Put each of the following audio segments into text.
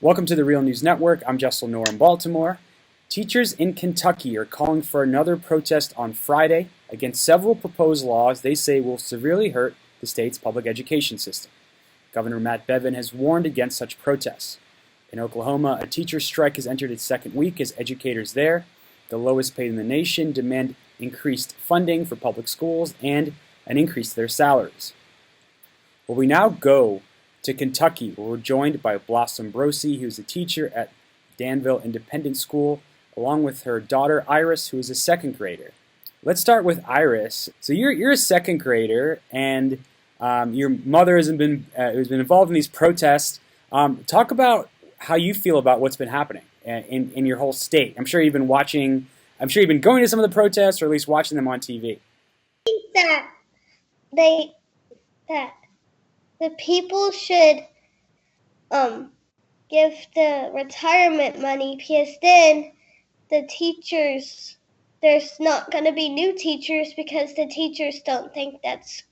Welcome to the Real News Network. I'm Jess Lenore in Baltimore. Teachers in Kentucky are calling for another protest on Friday against several proposed laws they say will severely hurt the state's public education system. Governor Matt Bevin has warned against such protests. In Oklahoma, a teacher strike has entered its second week as educators there, the lowest paid in the nation, demand increased funding for public schools and an increase to their salaries. Well, we now go to Kentucky, where we're joined by Blossom Brosi, who's a teacher at Danville Independent School, along with her daughter Iris, who is a second grader. Let's start with Iris. So you're a second grader, and your mother has been involved in these protests. Talk about how you feel about what's been happening in your whole state. I'm sure you've been watching. I'm sure you've been going to some of the protests, or at least watching them on TV. I think that the people should give the retirement money, because then the teachers, there's not going to be new teachers because the teachers don't think that's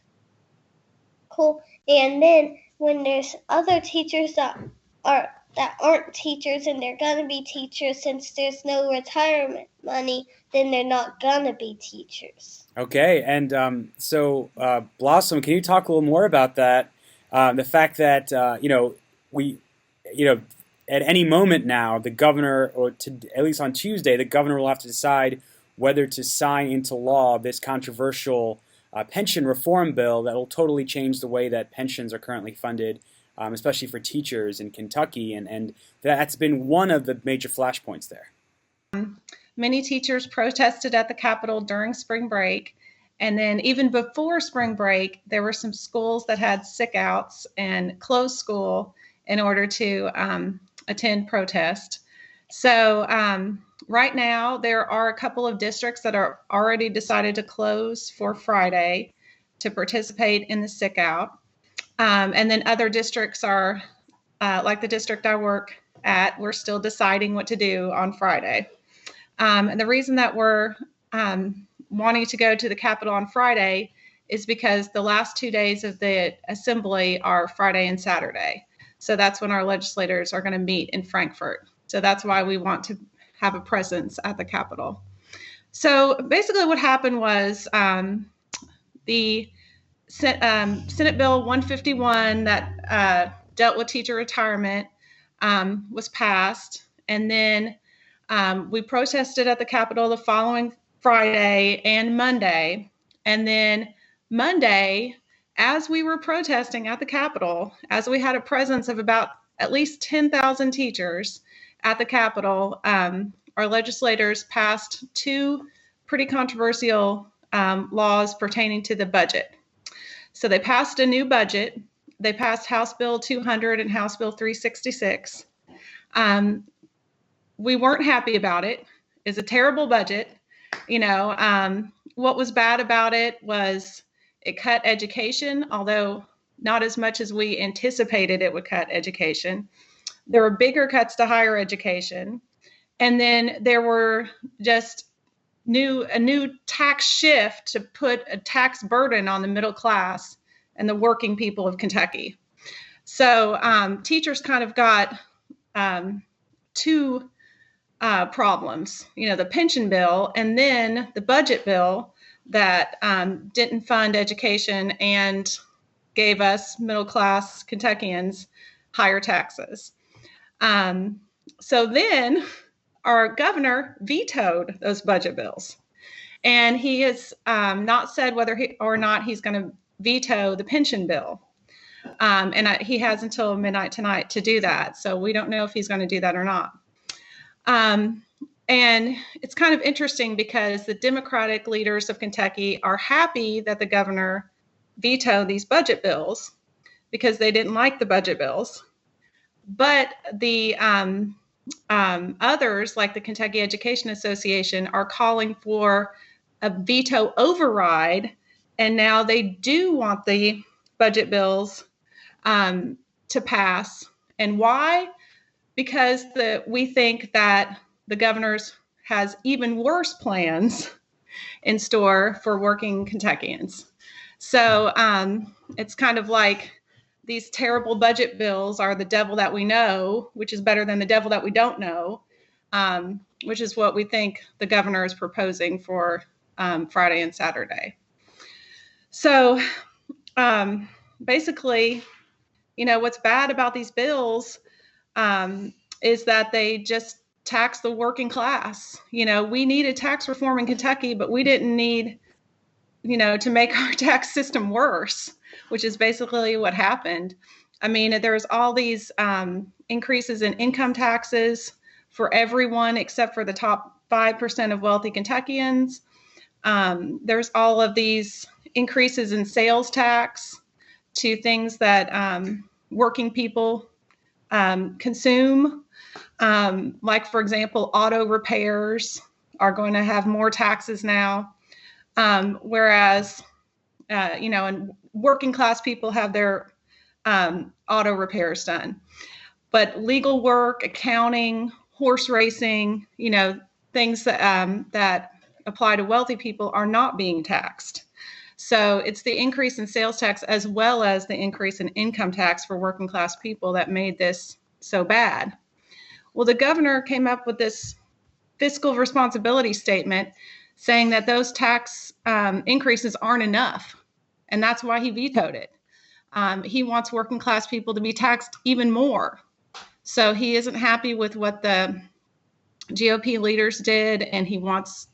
cool. And then when there's other teachers that aren't teachers and they're going to be teachers, since there's no retirement money, then they're not going to be teachers. Okay, and so Blossom, can you talk a little more about that? The fact that at any moment now, the governor, at least on Tuesday, the governor will have to decide whether to sign into law this controversial pension reform bill that will totally change the way that pensions are currently funded, especially for teachers in Kentucky, and that's been one of the major flashpoints there. Many teachers protested at the Capitol during spring break. And then even before spring break, there were some schools that had sick outs and closed school in order to attend protest. So right now, there are a couple of districts that are already decided to close for Friday to participate in the sick out. And then other districts are, like the district I work at, we're still deciding what to do on Friday. And the reason that we're wanting to go to the Capitol on Friday is because the last 2 days of the assembly are Friday and Saturday. So that's when our legislators are going to meet in Frankfort. So that's why we want to have a presence at the Capitol. So basically what happened was the Senate Bill 151 that dealt with teacher retirement was passed. And then we protested at the Capitol the following Friday and Monday. And then Monday, as we were protesting at the Capitol, as we had a presence of about at least 10,000 teachers at the Capitol, our legislators passed two pretty controversial laws pertaining to the budget. So they passed a new budget. They passed House Bill 200 and House Bill 366. We weren't happy about it. It's a terrible budget. What was bad about it was it cut education, although not as much as we anticipated it would cut education. There were bigger cuts to higher education. And then there were just a new tax shift to put a tax burden on the middle class and the working people of Kentucky. So teachers kind of got two problems, the pension bill and then the budget bill that didn't fund education and gave us middle class Kentuckians higher taxes. So then our governor vetoed those budget bills, and he has not said whether or not he's going to veto the pension bill. And he has until midnight tonight to do that. So we don't know if he's going to do that or not. And it's kind of interesting because the Democratic leaders of Kentucky are happy that the governor vetoed these budget bills because they didn't like the budget bills. But the others, like the Kentucky Education Association, are calling for a veto override. And now they do want the budget bills to pass. And why? Because we think that the governor has even worse plans in store for working Kentuckians. So it's kind of like these terrible budget bills are the devil that we know, which is better than the devil that we don't know, which is what we think the governor is proposing for Friday and Saturday. So basically, what's bad about these bills is that they just tax the working class. We needed tax reform in Kentucky, but we didn't need, to make our tax system worse, which is basically what happened. I mean, there's all these increases in income taxes for everyone except for the top 5% of wealthy Kentuckians. There's all of these increases in sales tax to things that working people consume. Like, for example, auto repairs are going to have more taxes now, whereas, and working class people have their auto repairs done. But legal work, accounting, horse racing, things that apply to wealthy people are not being taxed. So it's the increase in sales tax as well as the increase in income tax for working class people that made this so bad. Well, the governor came up with this fiscal responsibility statement saying that those tax increases aren't enough, and that's why he vetoed it. He wants working class people to be taxed even more. So he isn't happy with what the GOP leaders did, and he wants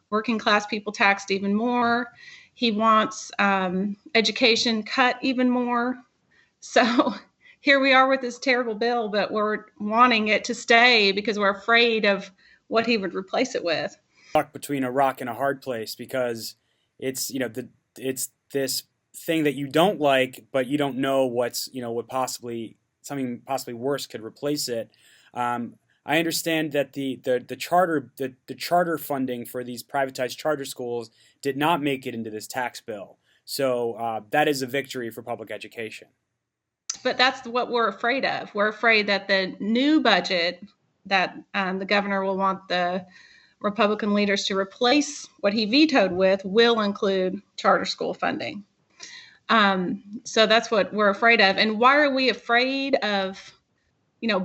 working class people taxed even more. He wants education cut even more. So here we are with this terrible bill, but we're wanting it to stay because we're afraid of what he would replace it with. Stuck between a rock and a hard place because it's it's this thing that you don't like, but you don't know what something possibly worse could replace it. I understand that the charter funding for these privatized charter schools did not make it into this tax bill. So that is a victory for public education. But that's what we're afraid of. We're afraid that the new budget that the governor will want the Republican leaders to replace what he vetoed with will include charter school funding. So that's what we're afraid of. And why are we afraid of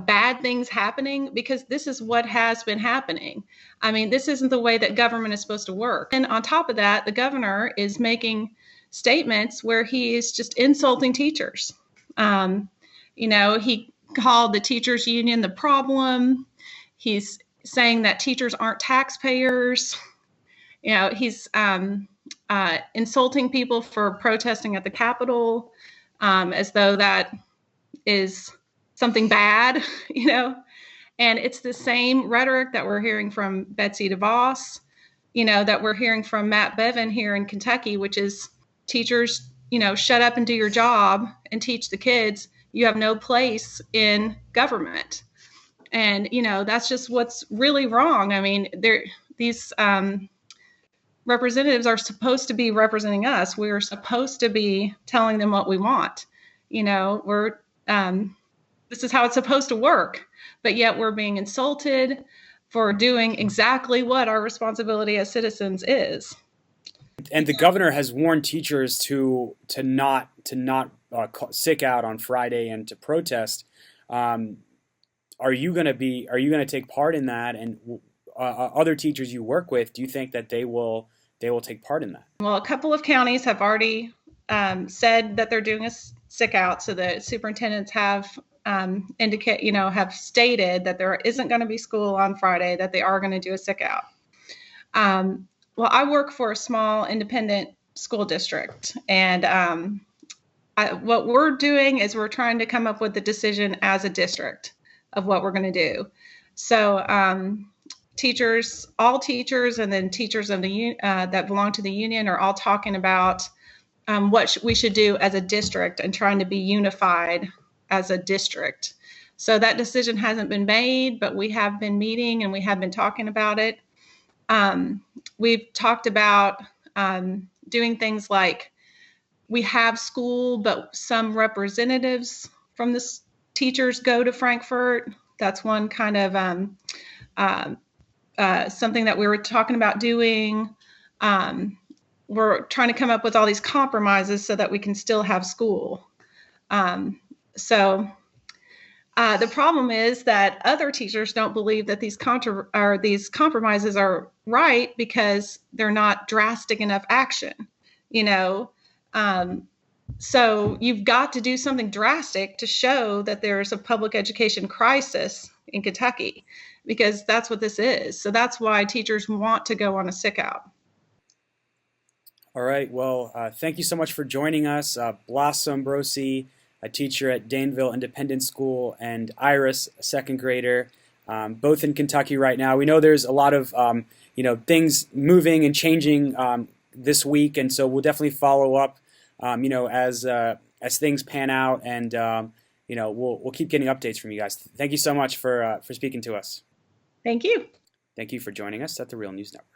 bad things happening? Because this is what has been happening. I mean, this isn't the way that government is supposed to work. And on top of that, the governor is making statements where he is just insulting teachers. He called the teachers union the problem. He's saying that teachers aren't taxpayers. He's insulting people for protesting at the Capitol, as though that is something bad, and it's the same rhetoric that we're hearing from Betsy DeVos, that we're hearing from Matt Bevin here in Kentucky, which is teachers, shut up and do your job and teach the kids. You have no place in government. And, that's just what's really wrong. I mean, these representatives are supposed to be representing us. We're supposed to be telling them what we want. This is how it's supposed to work, but yet we're being insulted for doing exactly what our responsibility as citizens is. And the governor has warned teachers to not sick out on Friday and to protest. Are you going to take part in that? And other teachers you work with, do you think that they will take part in that? Well, a couple of counties have already said that they're doing a sick out. So the superintendents have have stated that there isn't going to be school on Friday, that they are going to do a sick out. Well, I work for a small independent school district, and what we're doing is we're trying to come up with a decision as a district of what we're going to do. So teachers, all teachers, and then teachers of the that belong to the union are all talking about what we should do as a district and trying to be unified as a district. So that decision hasn't been made, but we have been meeting and we have been talking about it. We've talked about doing things like we have school, but some representatives from the teachers go to Frankfurt. That's one kind of something that we were talking about doing. We're trying to come up with all these compromises so that we can still have school. So the problem is that other teachers don't believe that these compromises are right because they're not drastic enough action, you know. So you've got to do something drastic to show that there's a public education crisis in Kentucky, because that's what this is. So that's why teachers want to go on a sick out. All right. Well, thank you so much for joining us, Blossom Brosi, a teacher at Danville Independent School, and Iris, a second grader, both in Kentucky right now. We know there's a lot of things moving and changing this week, and so we'll definitely follow up, as things pan out, and we'll keep getting updates from you guys. Thank you so much for speaking to us. Thank you. Thank you for joining us at the Real News Network.